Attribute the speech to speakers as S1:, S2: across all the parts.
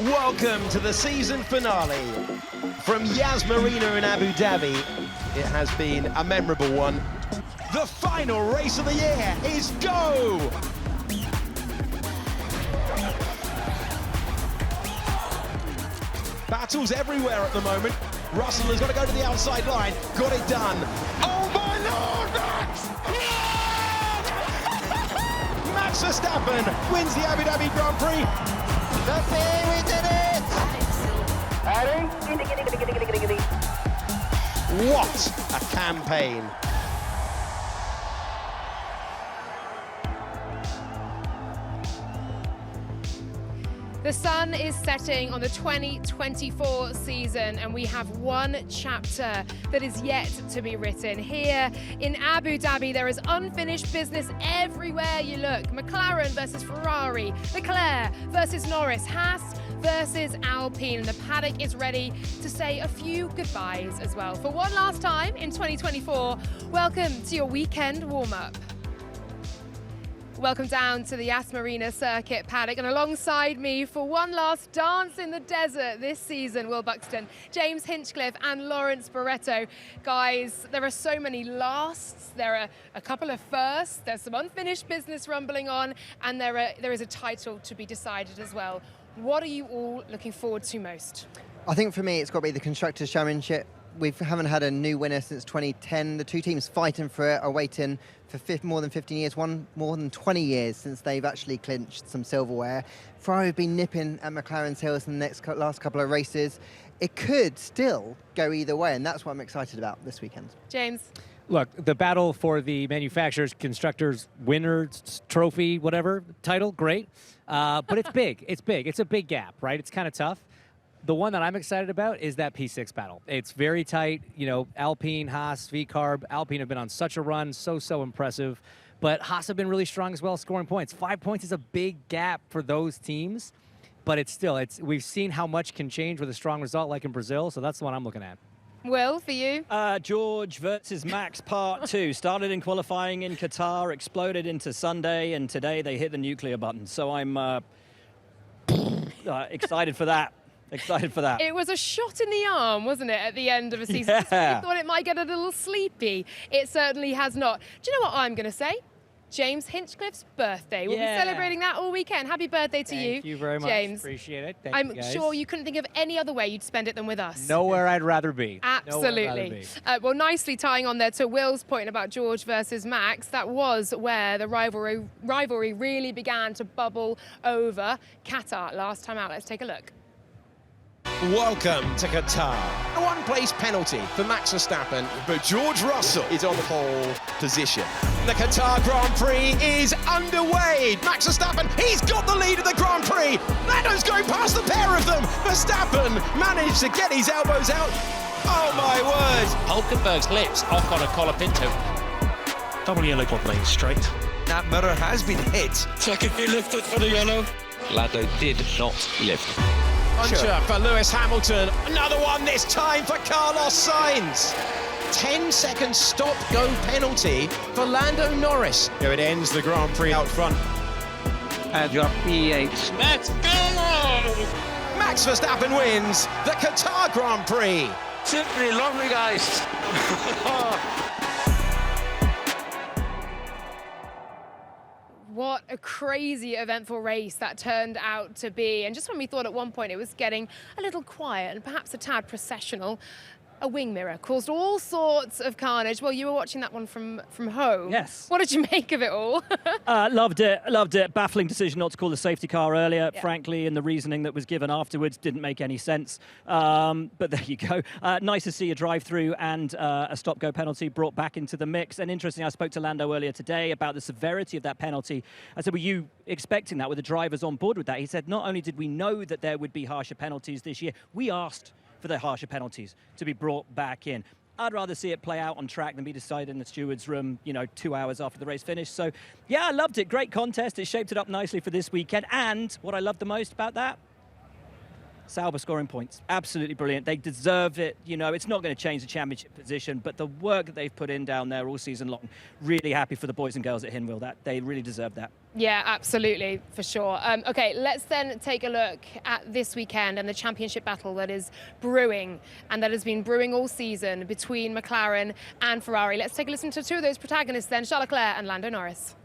S1: Welcome to the season finale. From Yas Marina in Abu Dhabi, it has been a memorable one. The final race of the year is go! Battles everywhere at the moment. Russell has got to go to the outside line. Got it done. Oh my Lord, Max! Max Verstappen wins the Abu Dhabi Grand Prix. We did it! What a campaign.
S2: The sun is setting on the 2024 season, and we have one chapter that is yet to be written. Here in Abu Dhabi, there is unfinished business everywhere you look. McLaren versus Ferrari, Leclerc versus Norris, Haas versus Alpine, and the paddock is ready to say a few goodbyes as well. For one last time in 2024, welcome to your weekend warm-up. Welcome down to the Yas Marina circuit paddock, and alongside me for one last dance in the desert this season, Will Buxton, James Hinchcliffe and Lawrence Barretto. Guys, there are so many lasts, there are a couple of firsts, there's some unfinished business rumbling on, and there is a title to be decided as well. What are you all looking forward to most?
S3: I think for me it's got to be the Constructors' Championship. We haven't had a new winner since 2010. The two teams fighting for it are waiting for more than 15 years, more than 20 years since they've actually clinched some silverware. Ferrari have been nipping at McLaren's heels in the last couple of races. It could still go either way, and that's what I'm excited about this weekend.
S2: James?
S4: Look, the battle for the manufacturers, constructors, winners, trophy, whatever, title, great. But it's big. It's big. It's a big gap, right? It's kind of tough. The one that I'm excited about is that P6 battle. It's very tight. You know, Alpine, Haas, V-Carb. Alpine have been on such a run, so impressive. But Haas have been really strong as well, scoring points. 5 points is a big gap for those teams. But we've seen how much can change with a strong result like in Brazil, so that's the one I'm looking at.
S2: Will, for you?
S5: George versus Max Part 2. Started in qualifying in Qatar, exploded into Sunday, and today they hit the nuclear button. So I'm excited for that. Excited for that.
S2: It was a shot in the arm, wasn't it, at the end of a season?
S5: Yeah.
S2: I thought it might get a little sleepy. It certainly has not. Do you know what I'm going to say? James Hinchcliffe's birthday. We'll be celebrating that all weekend. Happy birthday to you.
S4: Thank you very much.
S2: James.
S4: Appreciate it. Thank
S2: I'm
S4: you guys.
S2: sure you couldn't think of any other way you'd spend it than with us.
S4: Nowhere I'd rather be.
S2: Absolutely. Well, nicely tying on there to Will's point about George versus Max, that was where the rivalry really began to bubble over. Qatar, last time out. Let's take a look.
S1: Welcome to Qatar. A one-place penalty for Max Verstappen, but George Russell is on pole position. The Qatar Grand Prix is underway. Max Verstappen, he's got the lead of the Grand Prix. Lando's going past the pair of them. Verstappen managed to get his elbows out. Oh my word.
S6: Hulkenberg's lips off on a Colapinto.
S7: Double yellow clock lane straight.
S8: That mirror has been hit.
S7: Secondly lifted for the yellow.
S6: Lando did not lift.
S1: Puncher for Lewis Hamilton. Another one this time for Carlos Sainz. 10-second stop-go penalty for Lando Norris. Here it ends the Grand Prix out front.
S6: And your P8.
S7: Let's go!
S1: Max Verstappen wins the Qatar Grand Prix.
S7: Simply lovely, guys.
S2: What a crazy, eventful race that turned out to be. And just when we thought at one point it was getting a little quiet and perhaps a tad processional, a wing mirror caused all sorts of carnage. Well, you were watching that one from home.
S5: Yes.
S2: What did you make of it all?
S5: Loved it. Baffling decision not to call the safety car earlier,
S2: Yeah.
S5: frankly, and the reasoning that was given afterwards didn't make any sense. But there you go. Nice to see a drive-through and a stop-go penalty brought back into the mix. And interesting, I spoke to Lando earlier today about the severity of that penalty. I said, were you expecting that? Were the drivers on board with that? He said, not only did we know that there would be harsher penalties this year, we asked for the harsher penalties to be brought back in. I'd rather see it play out on track than be decided in the steward's room, 2 hours after the race finished. So, yeah, I loved it. Great contest. It shaped it up nicely for this weekend. And what I loved the most about that, Sauber scoring points. Absolutely brilliant. They deserve it. It's not going to change the championship position, but the work that they've put in down there all season long, really happy for the boys and girls at Hinwil. That they really deserve that.
S2: Yeah, absolutely, for sure. Okay, let's then take a look at this weekend and the championship battle that is brewing and that has been brewing all season between McLaren and Ferrari. Let's take a listen to two of those protagonists then, Charles Leclerc and Lando Norris.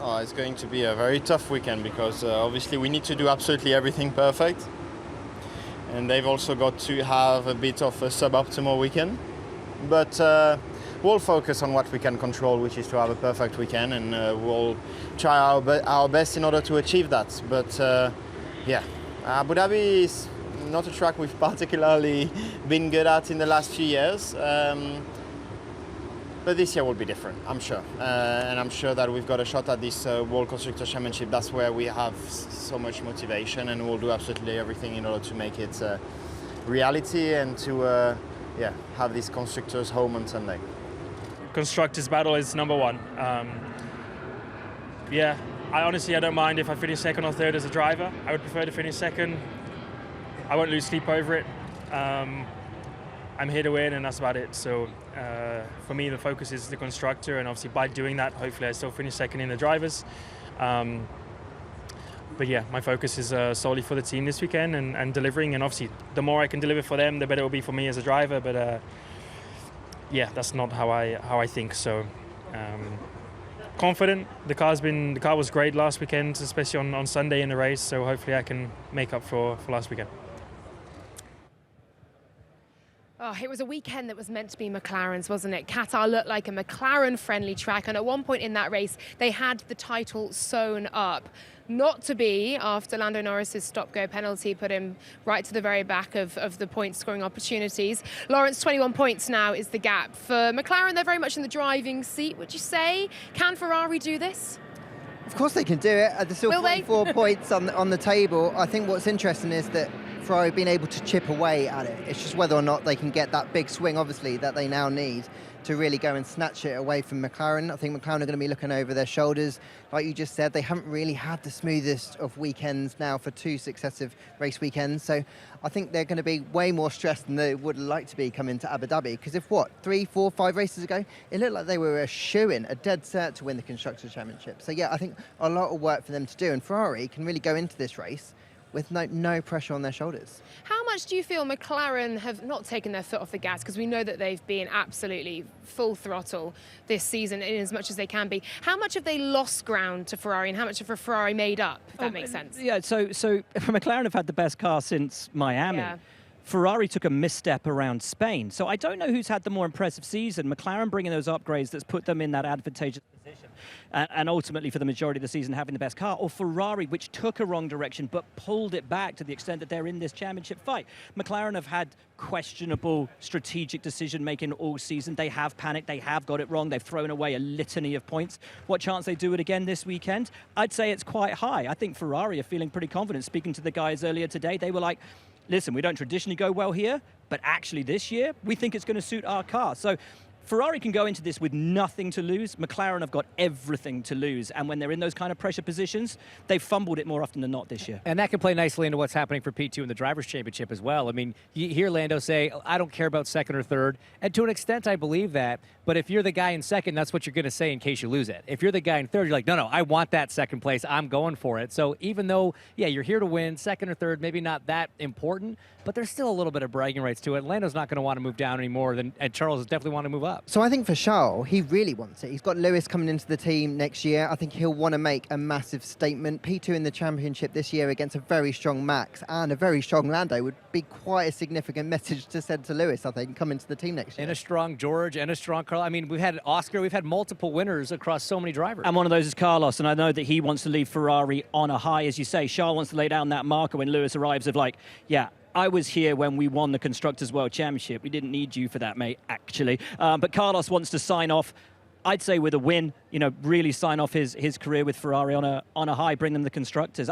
S9: Oh, it's going to be a very tough weekend because obviously we need to do absolutely everything perfect. And they've also got to have a bit of a suboptimal weekend. But we'll focus on what we can control, which is to have a perfect weekend, and we'll try our best in order to achieve that. But yeah, Abu Dhabi is not a track we've particularly been good at in the last few years. But this year will be different, I'm sure. And I'm sure that we've got a shot at this World Constructors' Championship. That's where we have so much motivation, and we'll do absolutely everything in order to make it reality and to have these constructors home on Sunday.
S10: Constructors battle is number one. I honestly don't mind if I finish second or third as a driver. I would prefer to finish second. I won't lose sleep over it. I'm here to win, and that's about it. So for me, the focus is the constructor, and obviously by doing that, hopefully I still finish second in the drivers. But yeah, my focus is solely for the team this weekend and delivering, and obviously the more I can deliver for them, the better it will be for me as a driver. But that's not how I think. So confident. The car was great last weekend, especially on Sunday in the race. So hopefully I can make up for last weekend.
S2: Oh, it was a weekend that was meant to be McLaren's, wasn't it? Qatar looked like a McLaren-friendly track, and at one point in that race, they had the title sewn up. Not to be after Lando Norris's stop-go penalty put him right to the very back of the point-scoring opportunities. Lawrence, 21 points now is the gap. For McLaren, they're very much in the driving seat, would you say? Can Ferrari do this?
S3: Of course they can do it. There's still 44 points on the table. I think what's interesting is that Ferrari being able to chip away at it. It's just whether or not they can get that big swing, obviously, that they now need to really go and snatch it away from McLaren. I think McLaren are going to be looking over their shoulders. Like you just said, they haven't really had the smoothest of weekends now for 2 successive race weekends. So I think they're going to be way more stressed than they would like to be coming to Abu Dhabi. Because if 3, 4, 5 races ago, it looked like they were a shoo-in, a dead cert to win the Constructors' Championship. So yeah, I think a lot of work for them to do. And Ferrari can really go into this race with no pressure on their shoulders.
S2: How much do you feel McLaren have not taken their foot off the gas? Because we know that they've been absolutely full throttle this season in as much as they can be. How much have they lost ground to Ferrari, and how much have Ferrari made up, if that makes sense?
S5: Yeah, so McLaren have had the best car since Miami. Yeah. Ferrari took a misstep around Spain. So I don't know who's had the more impressive season. McLaren bringing those upgrades that's put them in that advantageous position. And ultimately, for the majority of the season, having the best car. Or Ferrari, which took a wrong direction but pulled it back to the extent that they're in this championship fight. McLaren have had questionable strategic decision-making all season. They have panicked. They have got it wrong. They've thrown away a litany of points. What chance they do it again this weekend? I'd say it's quite high. I think Ferrari are feeling pretty confident. Speaking to the guys earlier today, they were like, listen, we don't traditionally go well here, but actually this year, we think it's going to suit our car. So Ferrari can go into this with nothing to lose. McLaren have got everything to lose. And when they're in those kind of pressure positions, they've fumbled it more often than not this year.
S4: And that can play nicely into what's happening for P2 in the Drivers' Championship as well. I mean, you hear Lando say, I don't care about second or third. And to an extent, I believe that. But if you're the guy in second, that's what you're going to say in case you lose it. If you're the guy in third, you're like, no, I want that second place. I'm going for it. So even though, you're here to win, second or third, maybe not that important, but there's still a little bit of bragging rights to it. Lando's not going to want to move down anymore, and Charles definitely want to move up.
S3: So I think for Charles, he really wants it. He's got Lewis coming into the team next year. I think he'll want to make a massive statement. P2 in the championship this year against a very strong Max and a very strong Lando would be quite a significant message to send to Lewis, I think, come into the team next year.
S4: And a strong George and a strong Carl. I mean, we've had Oscar, we've had multiple winners across so many drivers.
S5: And one of those is Carlos, and I know that he wants to leave Ferrari on a high. As you say, Charles wants to lay down that marker when Lewis arrives of like, I was here when we won the Constructors' World Championship. We didn't need you for that, mate, actually. But Carlos wants to sign off, I'd say with a win, really sign off his career with Ferrari on a high, bring them the Constructors.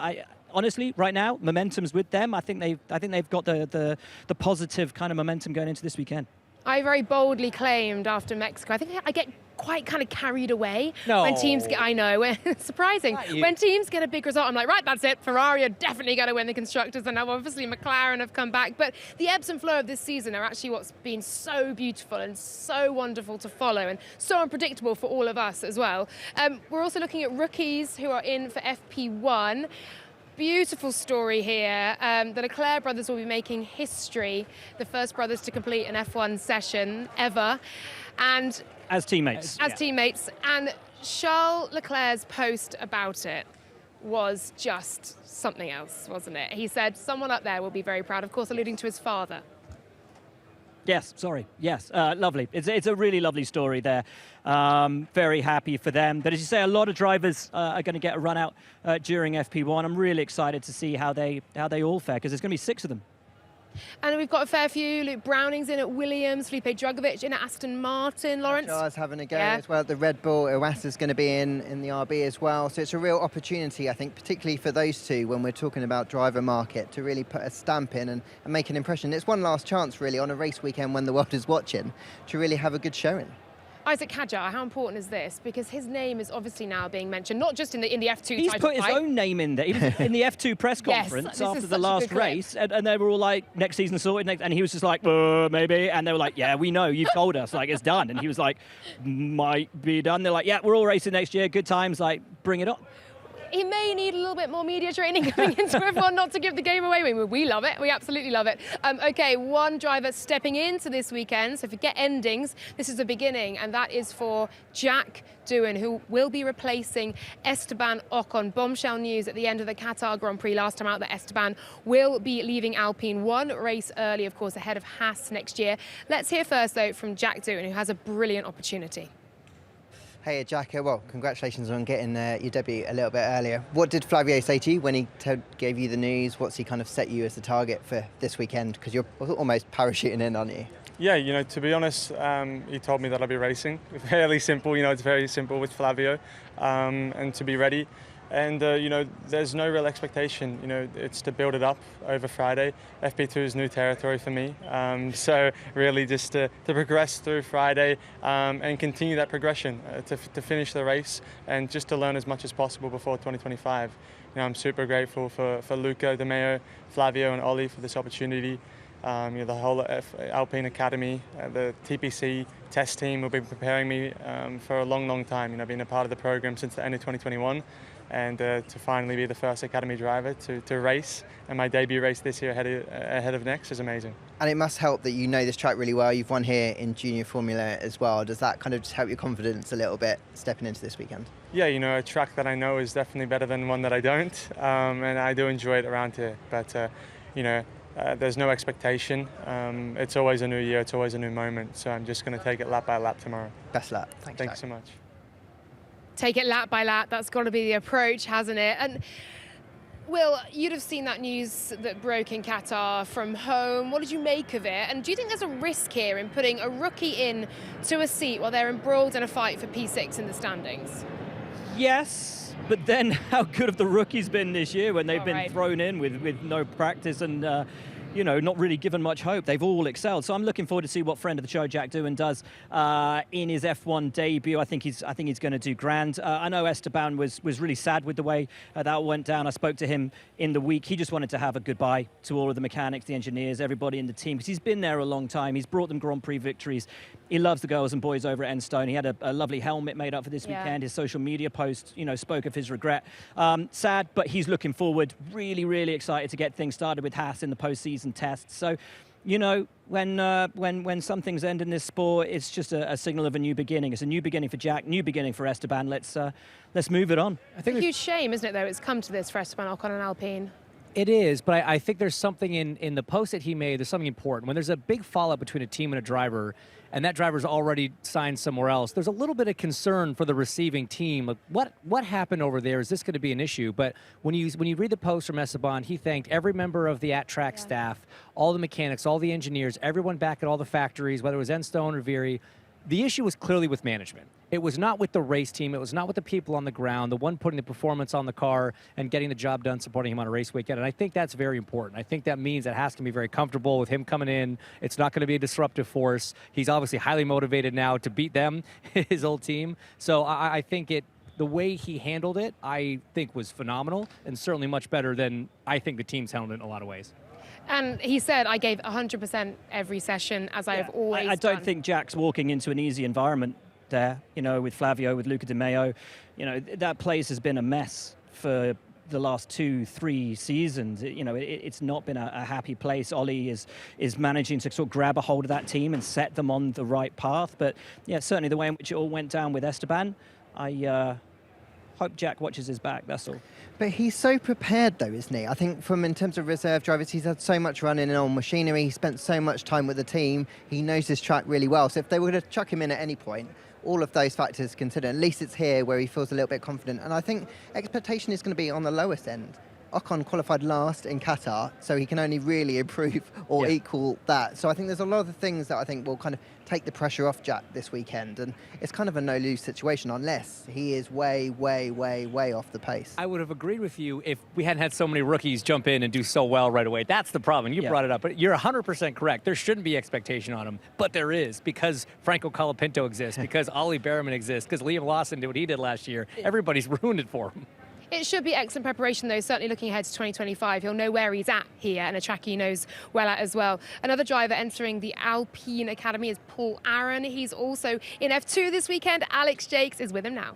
S5: Honestly, right now, momentum's with them. I think they've got the positive kind of momentum going into this weekend.
S2: I very boldly claimed after Mexico, I think I get quite kind of carried away
S4: No.
S2: when teams get, I know, surprising. When teams get a big result, I'm like, right, that's it. Ferrari are definitely going to win the Constructors, and now obviously McLaren have come back. But the ebbs and flow of this season are actually what's been so beautiful and so wonderful to follow, and so unpredictable for all of us as well. We're also looking at rookies who are in for FP1. Beautiful story here. The Leclerc brothers will be making history, the first brothers to complete an F1 session ever, and
S5: As teammates.
S2: as teammates. And Charles Leclerc's post about it was just something else, wasn't it? He said, someone up there will be very proud, of course, alluding to his father.
S5: Yes, sorry. Yes, lovely. It's a really lovely story there. Very happy for them. But as you say, a lot of drivers are going to get a run out during FP1. I'm really excited to see how they all fare, because there's going to be 6 of them.
S2: And we've got a fair few. Luke Browning's in at Williams, Felipe Drugovich in at Aston Martin, Lawrence.
S3: Charles having a go as well. The Red Bull, Iwasa's going to be in the RB as well. So it's a real opportunity, I think, particularly for those two when we're talking about driver market, to really put a stamp in and make an impression. It's one last chance, really, on a race weekend when the world is watching, to really have a good showing.
S2: Isaac Hadjar, how important is this? Because his name is obviously now being mentioned, not just in the F2
S5: He's
S2: title
S5: put his
S2: fight.
S5: own name in there. He was in the F2 press conference after the last race, and they were all like, next season sorted, and he was just like, maybe, and they were like, yeah, we know, you've told us, like, it's done. And he was like, might be done. They're like, yeah, we're all racing next year, good times, like, bring it on.
S2: He may need a little bit more media training coming into F1, not to give the game away. We love it. We absolutely love it. Okay, one driver stepping into this weekend. So forget endings. This is the beginning, and that is for Jack Doohan, who will be replacing Esteban Ocon. Bombshell news at the end of the Qatar Grand Prix last time out that Esteban will be leaving Alpine one race early, of course, ahead of Haas next year. Let's hear first, though, from Jack Doohan, who has a brilliant opportunity.
S3: Hey, Jack, well, congratulations on getting your debut a little bit earlier. What did Flavio say to you when he gave you the news? What's he kind of set you as the target for this weekend? Because you're almost parachuting in, aren't you?
S10: Yeah, to be honest, he told me that I'll be racing. Fairly simple, it's very simple with Flavio, and to be ready. And, there's no real expectation. It's to build it up over Friday. FP2 is new territory for me. So really just to progress through Friday and continue that progression, to finish the race and just to learn as much as possible before 2025. I'm super grateful for Luca, De Meo, Flavio and Ollie for this opportunity. The whole Alpine Academy, the TPC test team will be preparing me for a long, long time. I've been a part of the program since the end of 2021. And to finally be the first Academy driver to race, and my debut race this year ahead of next is amazing.
S3: And it must help that you know this track really well. You've won here in Junior Formula as well. Does that kind of just help your confidence a little bit stepping into this weekend?
S10: Yeah, a track that I know is definitely better than one that I don't, and I do enjoy it around here. But there's no expectation. It's always a new year. It's always a new moment. So I'm just going to take it lap by lap tomorrow.
S3: Best luck.
S10: Thank you so much.
S2: Take it lap by lap. That's got to be the approach, hasn't it? And Will, you'd have seen that news that broke in Qatar from home. What did you make of it? And do you think there's a risk here in putting a rookie in to a seat while they're embroiled in a fight for P6 in the standings?
S5: Yes, but then how good have the rookies been this year when they've been thrown in with no practice and not really given much hope. They've all excelled. So I'm looking forward to see what friend of the show Jack Doohan does in his F1 debut. I think he's going to do grand. I know Esteban was really sad with the way that went down. I spoke to him in the week. He just wanted to have a goodbye to all of the mechanics, the engineers, everybody in the team, because he's been there a long time. He's brought them Grand Prix victories. He loves the girls and boys over at Enstone. He had a lovely helmet made up for this weekend. His social media post, spoke of his regret. Sad, but he's looking forward. Really, really excited to get things started with Haas in the postseason tests. So, when some things end in this sport, it's just a signal of a new beginning. It's a new beginning for Jack, new beginning for Esteban. Let's move it on.
S2: I think it's a huge shame, isn't it, though? It's come to this for Esteban Ocon and Alpine.
S4: It is, but I think there's something in the post that he made, there's something important. When there's a big fallout between a team and a driver, and that driver's already signed somewhere else, there's a little bit of concern for the receiving team. Like, what happened over there? Is this going to be an issue? But when you read the post from Esteban, he thanked every member of the at-track staff, all the mechanics, all the engineers, everyone back at all the factories, whether it was Enstone or Viry. The issue was clearly with management. It was not with the race team. It was not with the people on the ground, the one putting the performance on the car and getting the job done, supporting him on a race weekend. And I think that's very important. I think that means it has to be very comfortable with him coming in. It's not going to be a disruptive force. He's obviously highly motivated now to beat them, his old team. So I think the way he handled it, I think was phenomenal and certainly much better than I think the team's handled it in a lot of ways.
S2: And he said, I gave 100% every session, as I have always done.
S5: I don't think Jack's walking into an easy environment there, with Flavio, with Luca Di Meo. That place has been a mess for the last 2-3 seasons. It's not been a happy place. Ollie is managing to sort of grab a hold of that team and set them on the right path. But yeah, certainly the way in which it all went down with Esteban, I hope Jack watches his back, that's all.
S3: But he's so prepared, though, isn't he? I think in terms of reserve drivers, he's had so much running on machinery. He spent so much time with the team. He knows his track really well. So if they were to chuck him in at any point, all of those factors considered, at least it's here where he feels a little bit confident. And I think expectation is going to be on the lowest end. Ocon qualified last in Qatar, so he can only really improve or equal that. So I think there's a lot of things that I think will kind of take the pressure off Jack this weekend. And it's kind of a no-lose situation unless he is way, way, way, way off the pace.
S4: I would have agreed with you if we hadn't had so many rookies jump in and do so well right away. That's the problem. You brought it up. But you're 100% correct. There shouldn't be expectation on him. But there is, because Franco Colapinto exists, because Ollie Behrman exists, because Liam Lawson did what he did last year. Everybody's ruined it for him.
S2: It should be excellent preparation, though, certainly looking ahead to 2025. He'll know where he's at here and a track he knows well at as well. Another driver entering the Alpine Academy is Paul Aaron. He's also in F2 this weekend. Alex Jakes is with him now.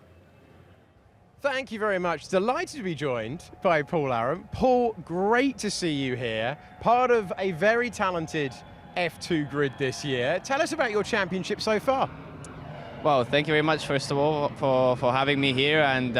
S1: Thank you very much. Delighted to be joined by Paul Aaron. Paul, great to see you here. Part of a very talented F2 grid this year. Tell us about your championship so far.
S11: Well, thank you very much, first of all, for having me here. And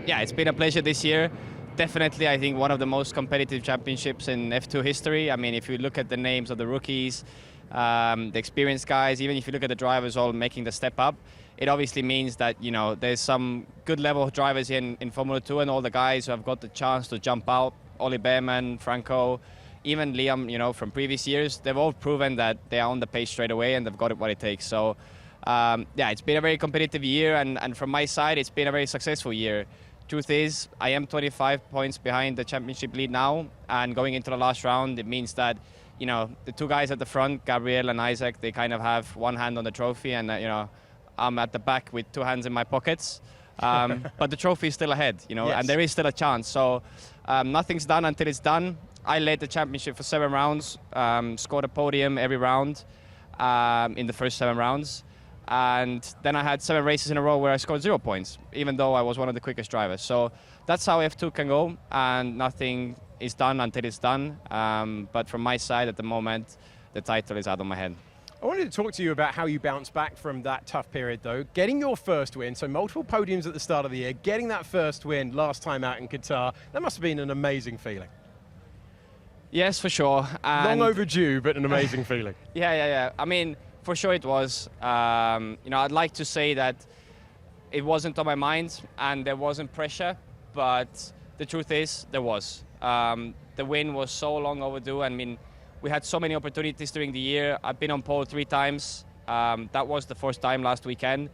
S11: yeah, it's been a pleasure this year. Definitely, I think one of the most competitive championships in F2 history. I mean, if you look at the names of the rookies, the experienced guys, even if you look at the drivers all making the step up, it obviously means that, there's some good level of drivers in Formula 2, and all the guys who have got the chance to jump out, Ollie Behrman, Franco, even Liam, from previous years, they've all proven that they are on the pace straight away and they've got what it takes. So, yeah, it's been a very competitive year, and from my side, it's been a very successful year. Truth is, I am 25 points behind the championship lead now, and going into the last round, it means that, the two guys at the front, Gabriel and Isaac, they kind of have one hand on the trophy, and, I'm at the back with two hands in my pockets. But the trophy is still ahead, and there is still a chance. So nothing's done until it's done. I led the championship for 7 rounds, scored a podium every round in the first 7 rounds. And then I had 7 races in a row where I scored 0 points, even though I was one of the quickest drivers. So that's how F2 can go, and nothing is done until it's done. But from my side at the moment, the title is out of my head.
S1: I wanted to talk to you about how you bounced back from that tough period, though. Getting your first win, so multiple podiums at the start of the year, getting that first win last time out in Qatar, that must have been an amazing feeling.
S11: Yes, for sure.
S1: Long overdue, but an amazing feeling.
S11: Yeah. I mean, for sure it was. I'd like to say that it wasn't on my mind and there wasn't pressure, but the truth is there was. The win was so long overdue. I mean, we had so many opportunities during the year. I've been on pole 3 times. That was the first time last weekend.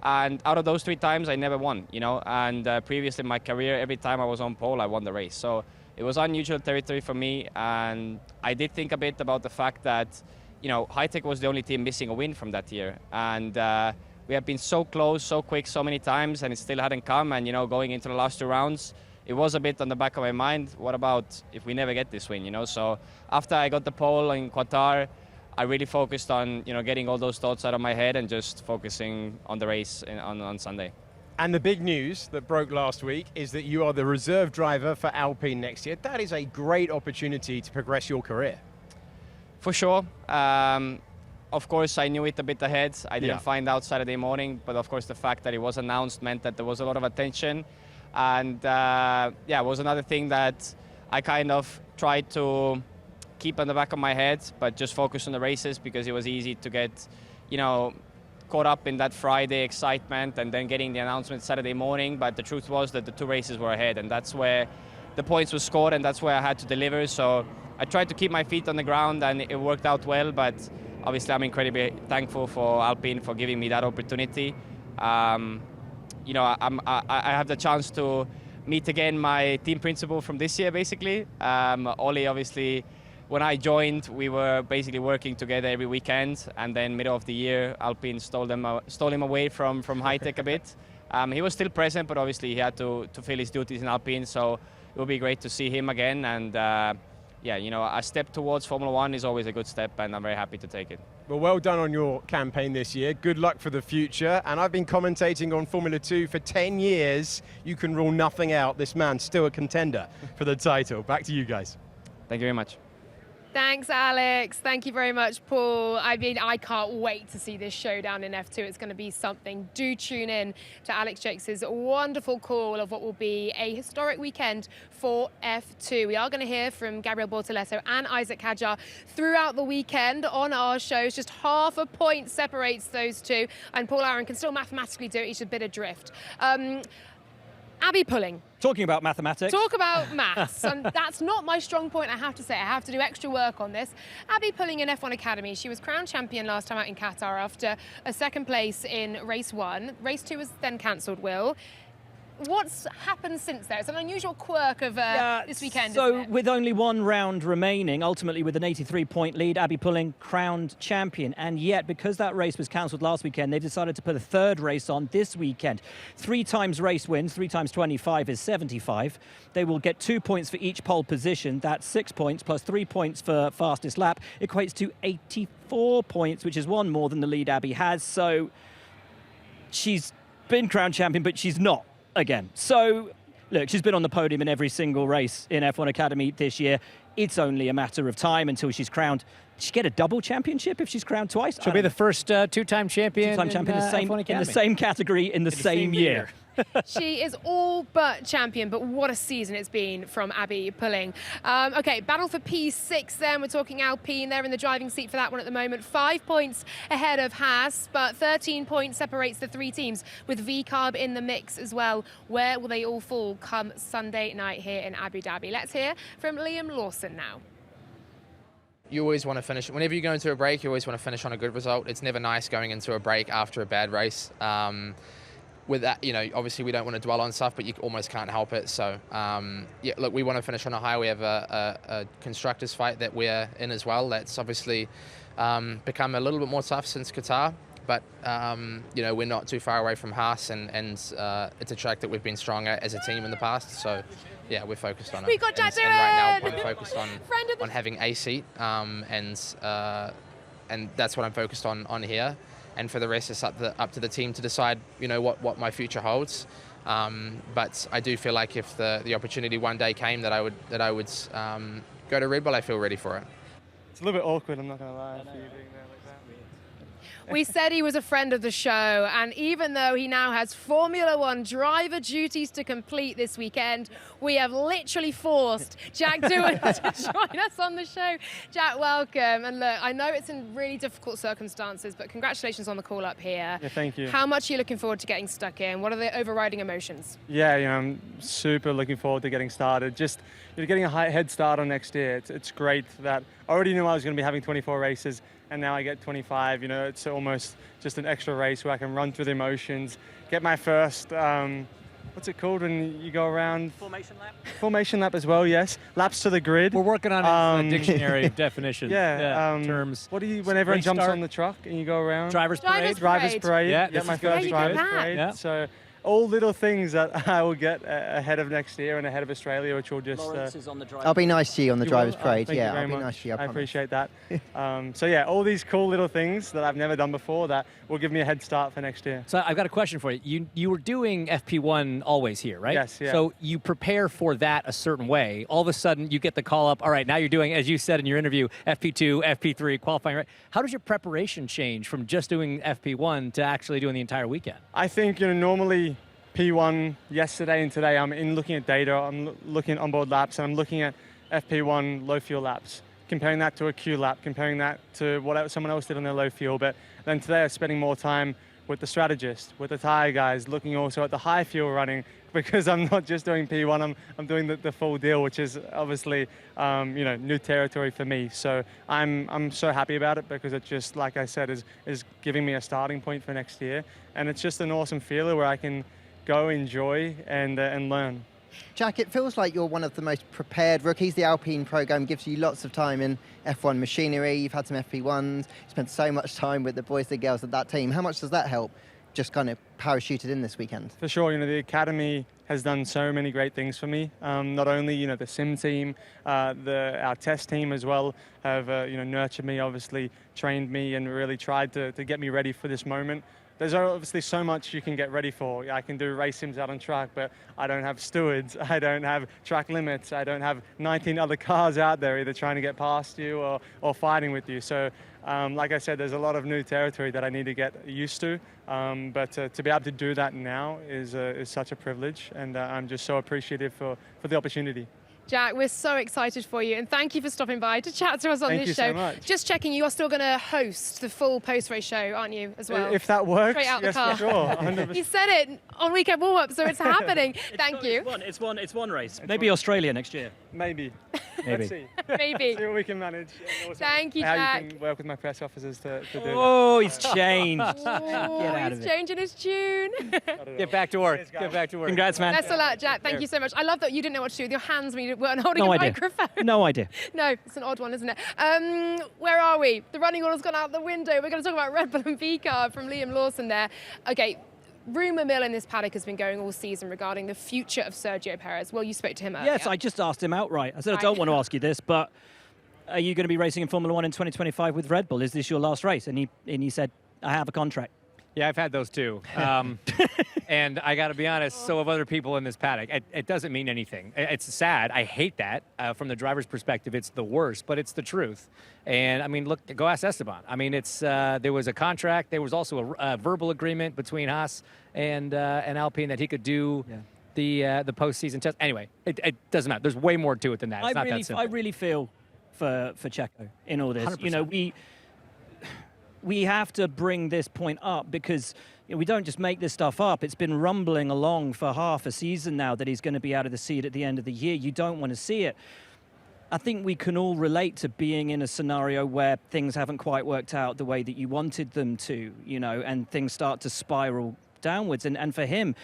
S11: And out of those 3 times, I never won, And previously in my career, every time I was on pole, I won the race. So it was unusual territory for me. And I did think a bit about the fact that, High-Tech was the only team missing a win from that year. And we have been so close, so quick, so many times, and it still hadn't come. And, going into the last 2 rounds, it was a bit on the back of my mind. What about if we never get this win, So after I got the pole in Qatar, I really focused on, getting all those thoughts out of my head and just focusing on the race on Sunday.
S1: And the big news that broke last week is that you are the reserve driver for Alpine next year. That is a great opportunity to progress your career.
S11: For sure. Of course, I knew it a bit ahead. I didn't find out Saturday morning, but of course the fact that it was announced meant that there was a lot of attention. And it was another thing that I kind of tried to keep on the back of my head, but just focus on the races because it was easy to get, caught up in that Friday excitement and then getting the announcement Saturday morning. But the truth was that the 2 races were ahead, and that's where the points were scored, and that's where I had to deliver. So I tried to keep my feet on the ground, and it worked out well. But obviously, I'm incredibly thankful for Alpine for giving me that opportunity. You know, I have the chance to meet again my team principal from this year, basically. Ollie, obviously, when I joined, we were basically working together every weekend, and then middle of the year, Alpine stole him away from High-Tech a bit. He was still present, but obviously he had to fill his duties in Alpine, so it will be great to see him again. And yeah, you know, a step towards Formula One is always a good step, and I'm very happy to take it.
S1: Well done on your campaign this year. Good luck for the future. And I've been commentating on Formula 2 for 10 years. You can rule nothing out. This man's still a contender for the title. Back to you guys.
S11: Thank you very much.
S2: Thanks, Alex. Thank you very much, Paul. I mean, I can't wait to see this showdown in F2. It's going to be something. Do tune in to Alex Jakes' wonderful call of what will be a historic weekend for F2. We are going to hear from Gabriel Bortoleto and Isaac Hadjar throughout the weekend on our shows. Just half a point separates those two, and Paul Aaron can still mathematically do it. He's a bit adrift. Abby Pulling.
S5: Talking about mathematics.
S2: Talk about maths, and that's not my strong point, I have to say. I have to do extra work on this. Abby Pulling in F1 Academy. She was crowned champion last time out in Qatar after a second place in race 1. Race 2 was then cancelled, Will. What's happened since there? It's an unusual quirk of this weekend,
S5: So
S2: isn't it?
S5: with only one round remaining, ultimately with an 83-point lead, Abby Pulling crowned champion. And yet, because that race was cancelled last weekend, they've decided to put a third race on this weekend. 3 times race wins, 3 times 25 is 75. They will get 2 points for each pole position. That's 6 points plus 3 points for fastest lap. Equates to 84 points, which is one more than the lead Abby has. So she's been crowned champion, but she's not again. So, look, she's been on the podium in every single race in F1 Academy this year. It's only a matter of time until she's crowned. Did she get a double championship if she's crowned twice?
S4: She'll be the first two-time champion,
S5: two-time champion
S4: in
S5: the same category in the same year.
S2: She is all but champion, but what a season it's been from Abby Pulling. Okay, battle for P6 then. We're talking Alpine. They're in the driving seat for that one at the moment. 5 points ahead of Haas, but 13 points separates the 3 teams with VCARB in the mix as well. Where will they all fall come Sunday night here in Abu Dhabi? Let's hear from Liam Lawson now.
S12: You always want to finish, whenever you go into a break, you always want to finish on a good result. It's never nice going into a break after a bad race. With that, you know, obviously we don't want to dwell on stuff, but you almost can't help it. So, yeah, look, we want to finish on a high. We have a constructors fight that we're in as well. That's obviously become a little bit more tough since Qatar. But, you know, we're not too far away from Haas, and it's a track that we've been strong at as a team in the past. So, yeah, we're focused on it.
S2: We got Jack
S12: and right now I'm focused on having a seat, and that's what I'm focused on here. And for the rest, it's up to the team to decide, you know, what my future holds. But I do feel like if the opportunity one day came that I would go to Red Bull, I feel ready for it.
S13: It's a little bit awkward, I'm not going to lie, for you being there like that.
S2: We said he was a friend of the show, and even though he now has Formula One driver duties to complete this weekend, we have literally forced Jack Doohan to join us on the show. Jack, welcome. And look, I know it's in really difficult circumstances, but congratulations on the call up here.
S13: Yeah, thank you.
S2: How much are you looking forward to getting stuck in? What are the overriding emotions?
S13: Yeah, you know, I'm super looking forward to getting started. Just getting a head start on next year. It's great that I already knew I was going to be having 24 races, and now I get 25. You know, it's almost just an extra race where I can run through the emotions, get my first, what's it called when you go around?
S5: Formation lap.
S13: Formation lap as well, yes. Laps to the grid.
S4: We're working on a dictionary definition.
S13: Yeah,
S4: terms.
S13: What do you, when everyone jumps on the truck and you go around?
S4: Driver's parade.
S13: Driver's parade.
S4: Yeah,
S13: get my first driver's parade.
S4: Yeah.
S13: So all little things that I will get ahead of next year and ahead of Australia, which will just...
S5: Lawrence is on the driver's
S3: I'll be nice to you on the driver's parade.
S13: Thank you very
S3: I'll be
S13: much.
S3: nice to you, I promise.
S13: appreciate that. So yeah, all these cool little things that I've never done before that will give me a head start for next year.
S4: So I've got a question for you. You were doing FP1 always here, right?
S13: Yes, yeah.
S4: So you prepare for that a certain way. All of a sudden, you get the call up, all right, now you're doing, as you said in your interview, FP2, FP3, qualifying, right? How does your preparation change from just doing FP1 to actually doing the entire weekend?
S13: I think, normally P1 yesterday and today, I'm looking at data, I'm looking at onboard laps, and I'm looking at FP1 low fuel laps, comparing that to a Q lap, comparing that to what someone else did on their low fuel. But then today I'm spending more time with the strategist, with the tyre guys, looking also at the high fuel running, because I'm not just doing P1, I'm doing the full deal, which is obviously new territory for me. So I'm so happy about it, because it just, like I said, is giving me a starting point for next year, and it's just an awesome feeling where I can go enjoy and learn.
S3: Jack, it feels like you're one of the most prepared rookies. The Alpine program gives you lots of time in F1 machinery. You've had some FP1s. You spent so much time with the boys and girls of that team. How much does that help, just kind of parachuted in this weekend?
S13: For sure, the academy has done so many great things for me. Not only, the sim team, our test team as well have, nurtured me, obviously trained me, and really tried to get me ready for this moment. There's obviously so much you can get ready for. I can do race sims out on track, but I don't have stewards, I don't have track limits, I don't have 19 other cars out there either trying to get past you or fighting with you. So, like I said, there's a lot of new territory that I need to get used to. But to be able to do that now is such a privilege, and I'm just so appreciative for the opportunity.
S2: Jack, we're so excited for you, and thank you for stopping by to chat to us on this show.
S13: Thank you so much.
S2: Just checking, you are still going to host the full post-race show, aren't you, as well?
S13: If that works,
S2: straight out
S13: yes,
S2: the car.
S13: for sure. 100%.
S2: You said it on weekend warm-up, so it's happening. Thank you.
S5: It's one race. Maybe Australia next year.
S13: Maybe.
S5: Maybe.
S13: Let's see.
S2: Maybe.
S13: See what we can manage.
S2: Thank you,
S13: how
S2: Jack.
S13: you can work with my press officers to do that.
S5: Oh, he's changed.
S2: Get out he's changing his tune.
S4: Get back to work. Get back to work.
S5: Congrats, man.
S2: Best of luck, Jack. Thank you so much. I love that you didn't know what to do with your hands when you weren't holding a microphone.
S5: No idea.
S2: No, it's an odd one, isn't it? Where are we? The running order's gone out the window. We're going to talk about Red Bull and V-Car from Liam Lawson there. Okay, rumour mill in this paddock has been going all season regarding the future of Sergio Perez. Well, you spoke to him earlier.
S5: Yes, I just asked him outright. I said, I don't want to ask you this, but are you going to be racing in Formula 1 in 2025 with Red Bull? Is this your last race? And he said, I have a contract.
S4: Yeah, I've had those too. And I got to be honest, so have other people in this paddock. It doesn't mean anything. It's sad. I hate that. From the driver's perspective, it's the worst, but it's the truth. And, I mean, look, go ask Esteban. I mean, there was a contract. There was also a verbal agreement between Haas and Alpine that he could do the postseason test. Anyway, it doesn't matter. There's way more to it than that. It's not that simple.
S5: I really feel for Checo in all this.
S4: 100%.
S5: We have to bring this point up, because we don't just make this stuff up. It's been rumbling along for half a season now that he's going to be out of the seat at the end of the year. You don't want to see it. I think we can all relate to being in a scenario where things haven't quite worked out the way that you wanted them to, and things start to spiral downwards. And for him,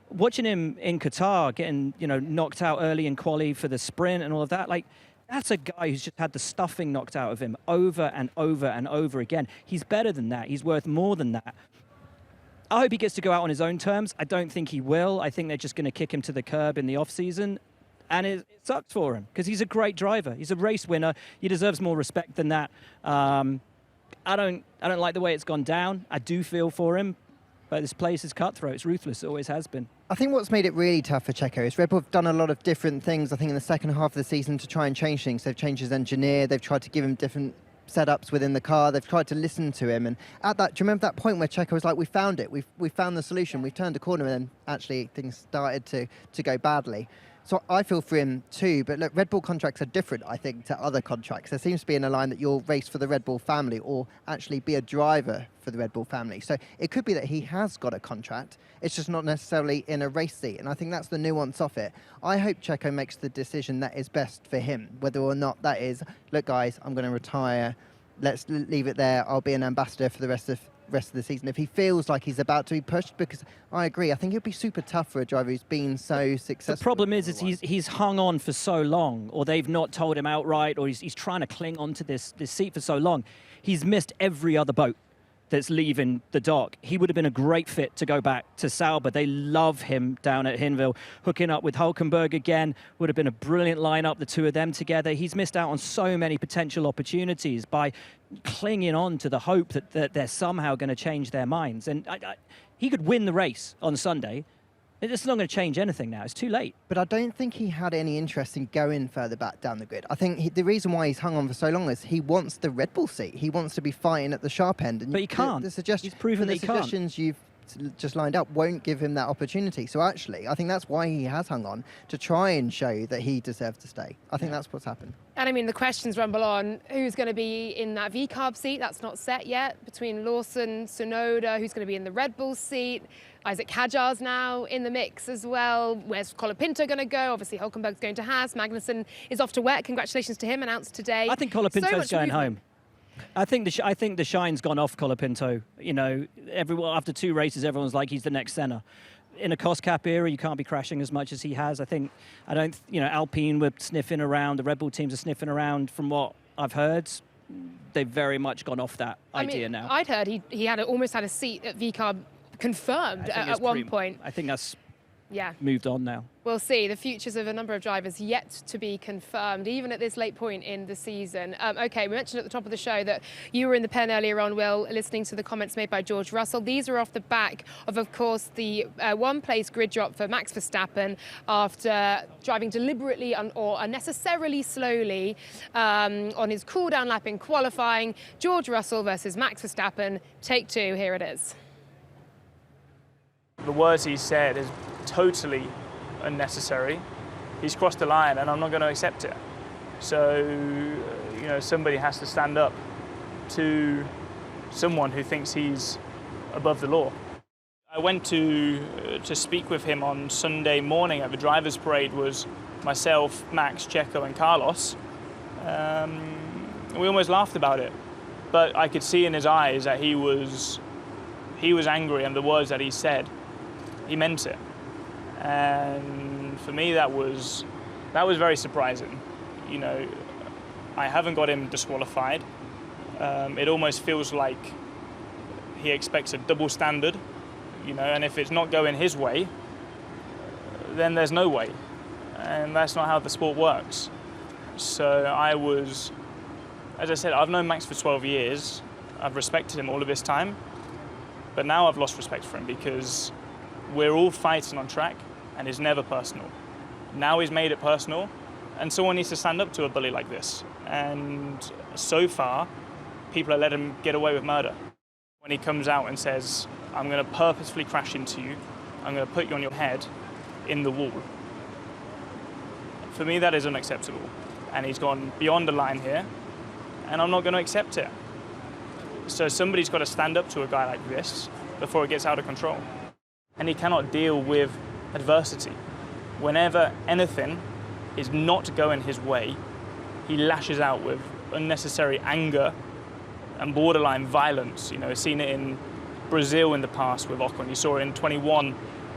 S5: watching him in Qatar getting, knocked out early in quali for the sprint and all of that, that's a guy who's just had the stuffing knocked out of him over and over and over again. He's better than that. He's worth more than that. I hope he gets to go out on his own terms. I don't think he will. I think they're just going to kick him to the curb in the off-season. And it sucks for him, because he's a great driver. He's a race winner. He deserves more respect than that. I don't like the way it's gone down. I do feel for him. But this place is cutthroat. It's ruthless. It always has been.
S3: I think what's made it really tough for Checo is Red Bull have done a lot of different things, I think, in the second half of the season to try and change things. They've changed his engineer. They've tried to give him different setups within the car. They've tried to listen to him. And at that, do you remember that point where Checo was like, we found it. We found the solution. We've turned a corner, and then actually things started to go badly. So I feel for him too, but look, Red Bull contracts are different, I think, to other contracts. There seems to be in a line that you'll race for the Red Bull family or actually be a driver for the Red Bull family. So it could be that he has got a contract, it's just not necessarily in a race seat, and I think that's the nuance of it. I hope Checo makes the decision that is best for him, whether or not that is, look guys, I'm going to retire, let's leave it there, I'll be an ambassador for the rest of the season. If he feels like he's about to be pushed, because I agree, I think it'd be super tough for a driver who's been so successful.
S5: The problem is he's hung on for so long, or they've not told him outright, or he's trying to cling on to this seat for so long. He's missed every other boat that's leaving the dock. He would have been a great fit to go back to Sauber. They love him down at Hinwil. Hooking up with Hülkenberg again would have been a brilliant lineup, the two of them together. He's missed out on so many potential opportunities by clinging on to the hope that they're somehow going to change their minds. And he could win the race on Sunday. It's not going to change anything now. It's too late.
S3: But I don't think he had any interest in going further back down the grid. I think the reason why he's hung on for so long is he wants the Red Bull seat. He wants to be fighting at the sharp end. And
S5: but he can't.
S3: The suggestions,
S5: he's proven that he can't.
S3: The suggestions you've just lined up won't give him that opportunity. So actually, I think that's why he has hung on, to try and show that he deserves to stay. I think that's what's happened.
S2: And I mean, the questions rumble on. Who's going to be in that V-carb seat? That's not set yet. Between Lawson, Tsunoda, who's going to be in the Red Bull seat? Isaac Hadjar's now in the mix as well. Where's Colapinto going to go? Obviously, Hülkenberg's going to Haas. Magnussen is off to WEC. Congratulations to him, announced today.
S5: I think Colapinto's going home. I think the shine's gone off Colapinto. You know, after 2 races, everyone's like he's the next Senna. In a cost cap era, you can't be crashing as much as he has. Alpine were sniffing around. The Red Bull teams are sniffing around. From what I've heard, they've very much gone off that idea now.
S2: I'd heard he almost had a seat at VCARB confirmed at one point.
S5: I think that's moved on now.
S2: We'll see. The futures of a number of drivers yet to be confirmed, even at this late point in the season. Okay, we mentioned at the top of the show that you were in the pen earlier on, Will, listening to the comments made by George Russell. These are off the back of course, the one-place grid drop for Max Verstappen after driving deliberately or unnecessarily slowly on his cool-down lap in qualifying. George Russell versus Max Verstappen. Take 2. Here it is.
S10: The words he said is totally unnecessary. He's crossed the line and I'm not going to accept it. So, somebody has to stand up to someone who thinks he's above the law. I went to speak with him on Sunday morning at the drivers' parade. Was myself, Max, Checo and Carlos. We almost laughed about it, but I could see in his eyes that he was angry, and the words that he said, he meant it. And for me, that was very surprising. I haven't got him disqualified. It almost feels like he expects a double standard, and if it's not going his way, then there's no way. And that's not how the sport works. So as I said, I've known Max for 12 years. I've respected him all of this time. But now I've lost respect for him because we're all fighting on track and it's never personal. Now he's made it personal and someone needs to stand up to a bully like this. And so far, people are letting him get away with murder. When he comes out and says, I'm going to purposefully crash into you, I'm going to put you on your head in the wall. For me, that is unacceptable. And he's gone beyond the line here and I'm not going to accept it. So somebody's got to stand up to a guy like this before it gets out of control. And he cannot deal with adversity. Whenever anything is not going his way, he lashes out with unnecessary anger and borderline violence. We've seen it in Brazil in the past with Ocon. You saw it in 21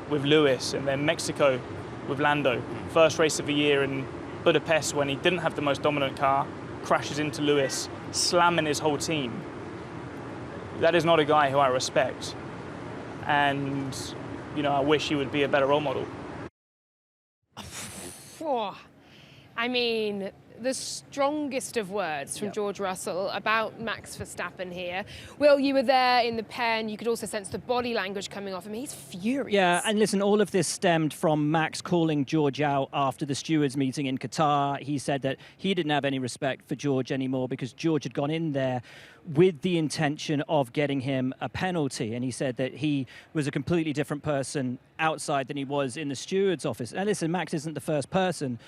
S10: with Lewis, and then Mexico with Lando. First race of the year in Budapest when he didn't have the most dominant car, crashes into Lewis, slamming his whole team. That is not a guy who I respect. And, I wish he would be a better role model.
S2: I mean, the strongest of words from George Russell about Max Verstappen here. Will, you were there in the pen. You could also sense the body language coming off him. He's furious.
S5: Yeah, and listen, all of this stemmed from Max calling George out after the stewards meeting in Qatar. He said that he didn't have any respect for George anymore because George had gone in there with the intention of getting him a penalty. And he said that he was a completely different person outside than he was in the steward's office. And listen, Max isn't the first person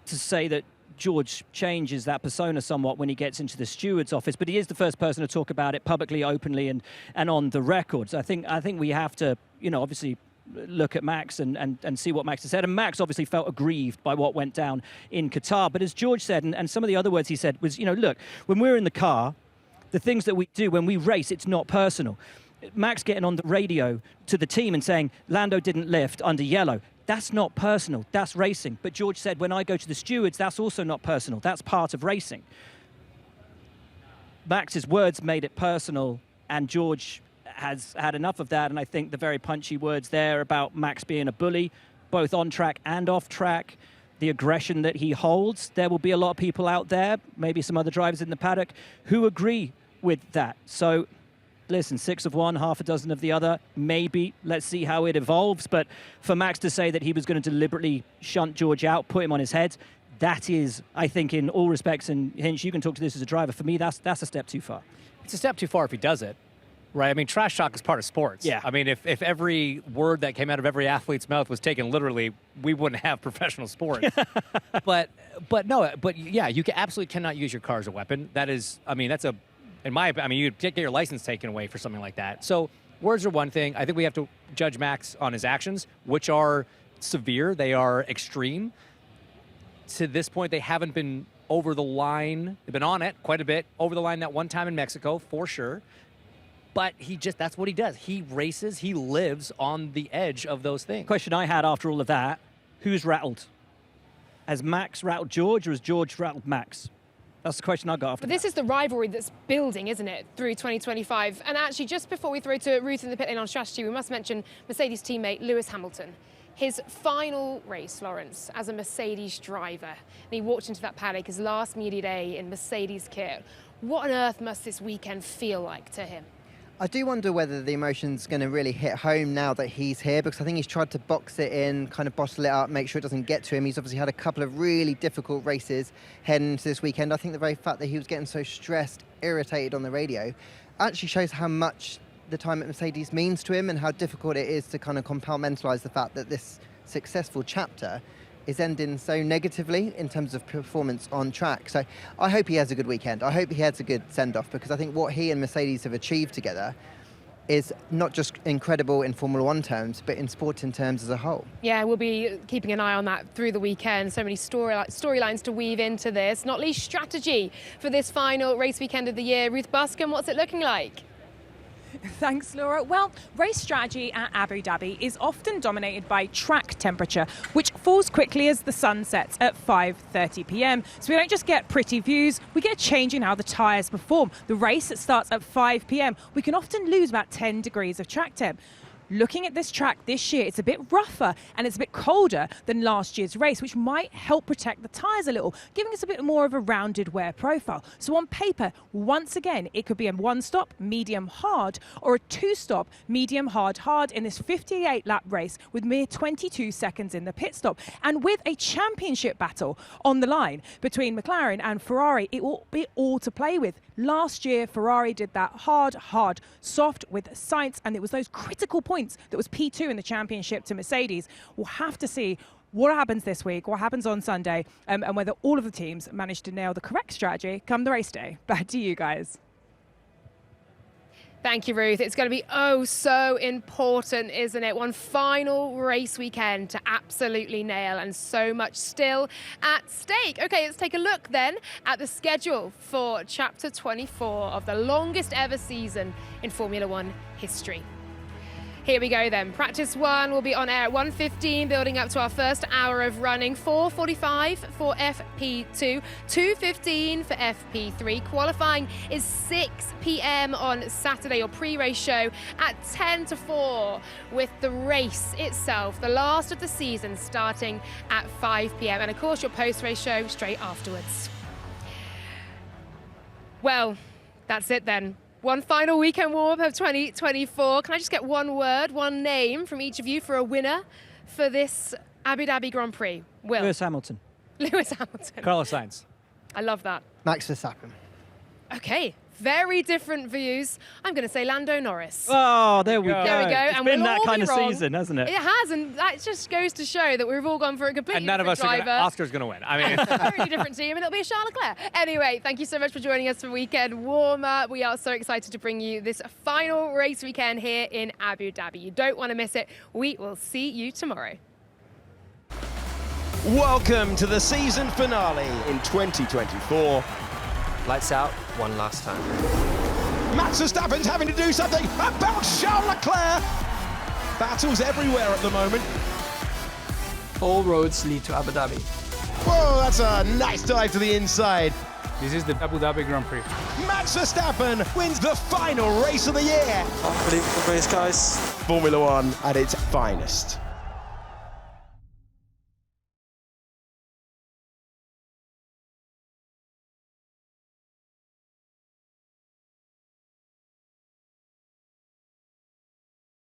S5: to say that George changes that persona somewhat when he gets into the steward's office, but he is the first person to talk about it publicly, openly, and on the records. I think we have to, obviously look at Max and see what Max has said. And Max obviously felt aggrieved by what went down in Qatar. But as George said, and some of the other words he said was, look, when we're in the car, the things that we do when we race, it's not personal. Max getting on the radio to the team and saying, Lando didn't lift under yellow. That's not personal, that's racing. But George said, when I go to the stewards, that's also not personal, that's part of racing. Max's words made it personal, and George has had enough of that, and I think the very punchy words there about Max being a bully, both on track and off track, the aggression that he holds, there will be a lot of people out there, maybe some other drivers in the paddock, who agree with that. So listen, 6 of one, half a dozen of the other, maybe. Let's see how it evolves. But for Max to say that he was going to deliberately shunt George out, put him on his head, that is, I think, in all respects, and Hinch, you can talk to this as a driver, for me, that's a step too far.
S4: It's a step too far if he does it. Right, I mean, trash talk is part of sports.
S5: Yeah.
S4: I mean, if every word that came out of every athlete's mouth was taken literally, we wouldn't have professional sports. but yeah, you absolutely cannot use your car as a weapon. That is, I mean, that's you get your license taken away for something like that. So words are one thing. I think we have to judge Max on his actions, which are severe. They are extreme. To this point, they haven't been over the line. They've been on it quite a bit, over the line that one time in Mexico, for sure. But that's what he does. He races, he lives on the edge of those things.
S5: Question I had after all of that, who's rattled? Has Max rattled George, or has George rattled Max? That's the question I got after
S2: But this is the rivalry that's building, isn't it, through 2025? And actually, just before we throw to Ruth in the pit lane on strategy, we must mention Mercedes teammate Lewis Hamilton. His final race, Lawrence, as a Mercedes driver. And he walked into that paddock, his last media day in Mercedes kit. What on earth must this weekend feel like to him?
S3: I do wonder whether the emotion's going to really hit home now that he's here, because I think he's tried to box it in, kind of bottle it up, make sure it doesn't get to him. He's obviously had a couple of really difficult races heading into this weekend. I think the very fact that he was getting so stressed, irritated on the radio, actually shows how much the time at Mercedes means to him and how difficult it is to kind of compartmentalise the fact that this successful chapter is ending so negatively in terms of performance on track. So I hope he has a good weekend. I hope he has a good send-off, because I think what he and Mercedes have achieved together is not just incredible in Formula One terms, but in sporting terms as a whole.
S2: Yeah, we'll be keeping an eye on that through the weekend. So many storylines to weave into this, not least strategy for this final race weekend of the year. Ruth Buxton, what's it looking like?
S14: Thanks, Laura. Well, race strategy at Abu Dhabi is often dominated by track temperature, which falls quickly as the sun sets at 5:30 p.m. So we don't just get pretty views, we get a change in how the tyres perform. The race that starts at 5 p.m, we can often lose about 10 degrees of track temp. Looking at this track this year, it's a bit rougher and it's a bit colder than last year's race, which might help protect the tyres a little, giving us a bit more of a rounded wear profile. So on paper, once again, it could be a one-stop, medium, hard, or a two-stop, medium, hard, hard in this 58-lap race with mere 22 seconds in the pit stop. And with a championship battle on the line between McLaren and Ferrari, it will be all to play with. Last year, Ferrari did that hard, soft with science, and it was those critical points that was P2 in the championship to Mercedes. We'll have to see what happens this week, what happens on Sunday, and whether all of the teams manage to nail the correct strategy come the race day. Back to you guys.
S2: Thank you, Ruth. It's going to be oh so important, isn't it? One final race weekend to absolutely nail, and so much still at stake. Okay, let's take a look then at the schedule for Chapter 24 of the longest ever season in Formula One history. Here we go then. Practice 1 will be on air at 1:15, building up to our first hour of running. 4:45 for FP2, 2:15 for FP3. Qualifying is 6 p.m. on Saturday, your pre-race show at 10 to 4, with the race itself, the last of the season, starting at 5 p.m. And of course, your post-race show straight afterwards. Well, that's it then. One final weekend warm-up of 2024. Can I just get one word, one name from each of you for a winner for this Abu Dhabi Grand Prix? Will?
S5: Lewis Hamilton.
S2: Lewis Hamilton.
S4: Carlos Sainz.
S2: I love that.
S3: Max Verstappen.
S2: Okay, very different views. I'm going to say Lando Norris.
S5: Oh, there we go.
S2: There we go.
S5: It's
S2: and
S5: been
S2: we'll
S5: that
S2: all
S5: kind
S2: be
S5: of
S2: wrong.
S5: season, hasn't it?
S2: It has, and that just goes to show that we've all gone for a completely
S4: And none of
S2: different
S4: us
S2: driver.
S4: are going to, Oscar's going to win. I mean,
S2: A very different team, and it'll be a Charles Leclerc. Anyway, thank you so much for joining us for Weekend Warm-Up. We are so excited to bring you this final race weekend here in Abu Dhabi. You don't want to miss it. We will see you tomorrow.
S1: Welcome to the season finale in 2024.
S15: Lights out one last time.
S1: Max Verstappen's having to do something about Charles Leclerc. Battles everywhere at the moment.
S15: All roads lead to Abu Dhabi.
S1: Whoa, that's a nice dive to the inside.
S16: This is the Abu Dhabi Grand Prix.
S1: Max Verstappen wins the final race of the year.
S15: Unbelievable race, guys.
S1: Formula One at its finest.